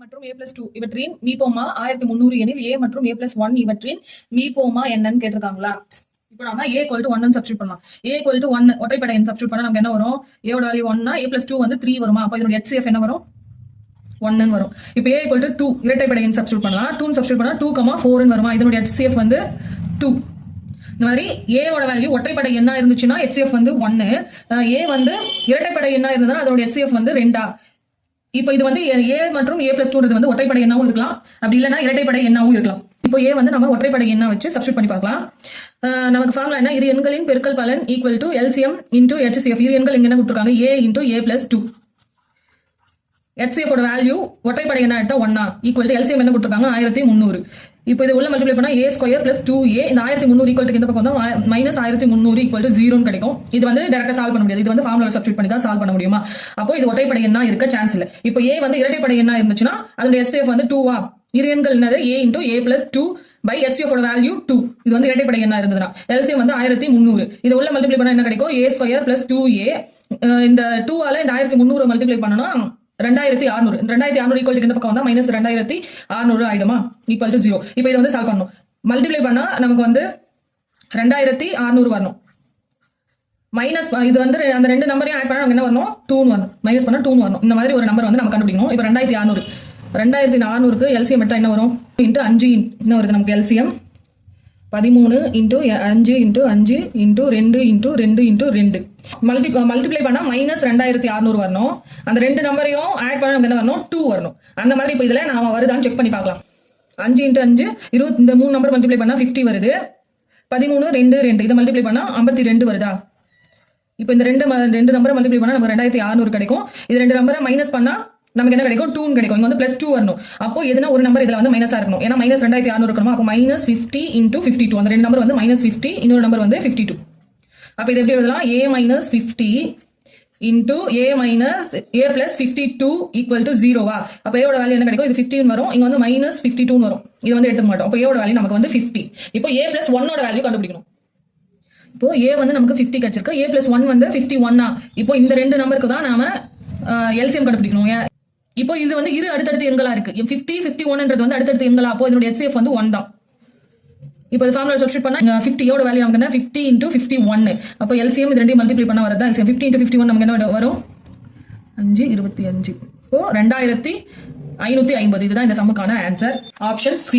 மற்றும் a+2 இவற்றின் மீபோமா 1300 எனில் a மற்றும் a+1 இவற்றின் மீபோமா என்னன்னு கேட்டிருக்காங்களா? இப்போ நாம a = 1 சப்ஸ்டிட்யூட் பண்ணலாம். a = 1 ஒற்றைப்படை எண் சப்ஸ்டிட்யூட் பண்ணா நமக்கு என்ன வரும்? a ஓட வேல்யூ 1 னா a+2 வந்து 3 வருமா? அப்ப இதோட HCF என்ன வரும்? 1 ன்னு வரும். இப்போ a = 2 இரட்டைப்படை எண் சப்ஸ்டிட்யூட் பண்ணலாம். 2 சப்ஸ்டிட்யூட் பண்ணா 2, 4 ன்னு வருமா? இதோட HCF வந்து 2. இந்த மாதிரி a ஓட வேல்யூ ஒற்றைப்படை எண்ணா இருந்துச்சுன்னா HCF வந்து 1, a வந்து இரட்டைப்படை எண்ணா இருந்ததுன்னா அதோட HCF வந்து 2. இப்போ இது வந்து a மற்றும் a+2 வந்து ஒற்றைப்படை எண்ணாவும் இருக்கலாம், அப்படி இல்லைன்னா இரட்டைப்படை எண்ணாவும் இருக்கலாம். இப்போ a வந்து நம்ம ஒற்றைப்படை எண்ணா வச்சு சப்ஸ்டிட்யூட் பண்ணி பார்க்கலாம். நமக்கு ஃபார்முலா என்ன? இரு எண்களின் பெருக்கல் பலன் = LCM × HCF. இரு எண்கள் இங்க என்ன கொடுத்திருக்காங்க? a × a+2. HCF ஓட வேல்யூ ஒற்றைப்படை எண்ணா எடுத்தா 1 = LCM என்ன கொடுத்திருக்காங்க? 1300. இப்போ இது உள்ள மல்டிப்ளை பண்ணா a² + 2a. இந்த 1300 இந்த பக்கம் வந்தா -1300 0 கிடைக்கும். இது வந்து டைரக்டா சால்வ் பண்ண முடியாது. இது வந்து ஃபார்முலால சப்ஸ்டிட்யூட் பண்ணி தான் சால்வ் பண்ண முடியுமா? அப்போ இது ஒற்றைப்படை எண்ணா இருக்க சான்ஸ் இல்ல. இப்போ a வந்து இரட்டைப்படை எண்ணா இருந்துச்சுன்னா அதோட HCF வந்து 2 இரு எண்கள் என்னது? a × a+2 by HCF ஓட வேல்யூ 2. இது வந்து இரட்டைப்படை எண்ணா இருந்ததுனா LCM வந்து 1300. இது உள்ள மல்டிப்ளை பண்ணா என்ன கிடைக்கும்? a² + 2a. இந்த 2 ஆல இந்த 1300 மல்டிப்ளை பண்ணனா 2600. இந்த 2600 இந்த பக்கம் வந்தா -2600 ஆயிடுமா? = 0. இப்போ இதை வந்து சால்வ் பண்ணணும். மல்டிப்ளை பண்ணா நமக்கு வந்து 2600 வரணும். மைனஸ் இது வந்து அந்த ரெண்டு நம்பரையும் ஆட் பண்ணா நமக்கு என்ன வரணும்? 2 வரணும். மைனஸ் பண்ணா 2 வரணும். இந்த மாதிரி ஒரு நம்பர் வந்து நம்ம கண்டுபிடிக்கணும். இப்போ 2600க்கு LCM எடுத்தா என்ன வரும்? × 5 என்ன வருது நமக்கு? LCM 13 × 5 × 5 × 2 × 2 மல்டிப்ளை பண்ணா -2600 வரணும். அந்த ரெண்டு நம்பரையும் ஆட் பண்ணா நமக்கு என்ன வரணும்? 2 வரணும். அந்த மாதிரி இப்போ இதுல நாம வருதான்னு செக் பண்ணி பார்க்கலாம். 5 × 5 20. இந்த 3 நம்பர் மல்டிப்ளை பண்ணா 50 வருது. 13 2 2 இதை மல்டிப்ளை பண்ணா 52 வருதா? இப்போ இந்த ரெண்டு நம்பரை மல்டிப்ளை பண்ணா நமக்கு 2600 கிடைக்கும். இது ரெண்டு நம்பரை மைனஸ் பண்ணா நமக்கு என்ன கிடைக்கும்? 2 கிடைக்கும். இங்க வந்து +2 வரணும். அப்போ எதுனா ஒரு நம்பர் இதுல வந்து மைனஸா இருக்கணும். ஏன்னா -2600 இருக்கணும். அப்போ -50 × 52. அந்த ரெண்டு நம்பர் வந்து -50, இன்னொரு நம்பர் வந்து 52. அப்ப இது எப்படி எழுதலாம்? a - 50 × a + 52 = 0 அப்ப a ஓட வேல்யூ என்ன கிடைக்கும்? இது 15 வரும். இங்க வந்து -52 வரும். இது வந்து எடுத்துக்க மாட்டோம். அப்ப a ஓட வேல்யூ நமக்கு வந்து 50. இப்போ a + 1 ஓட வேல்யூ கண்டுபிடிக்கணும். இப்போ a வந்து நமக்கு 50 கிடைச்சிருக்கு. a + 1 வந்து 51. இப்போ இந்த ரெண்டு நம்பருக்கு தான் நாம LCM கண்டுபிடிக்கணும். இப்போ இது வந்து இரு அடுத்தடுத்த எண்களா இருக்கு. 50 51ன்றது வந்து அடுத்தடுத்த எண்களா? அப்போ இதோட HCF வந்து 1 தான். இப்போ இந்த ஃபார்முலா சப்ஸ்டிட்யூட் பண்ணா 50 ஓட வேல்யூ நமக்கு என்ன? 50 × 51. அப்போ LCM இது ரெண்டையும் மல்டிப்ளை பண்ணா வரதா LCM. 50 × 51 நமக்கு என்ன வரும்? 5 25. இப்போ 2550. இதுதான் இந்த சம்முக்கான ஆன்சர். Option C.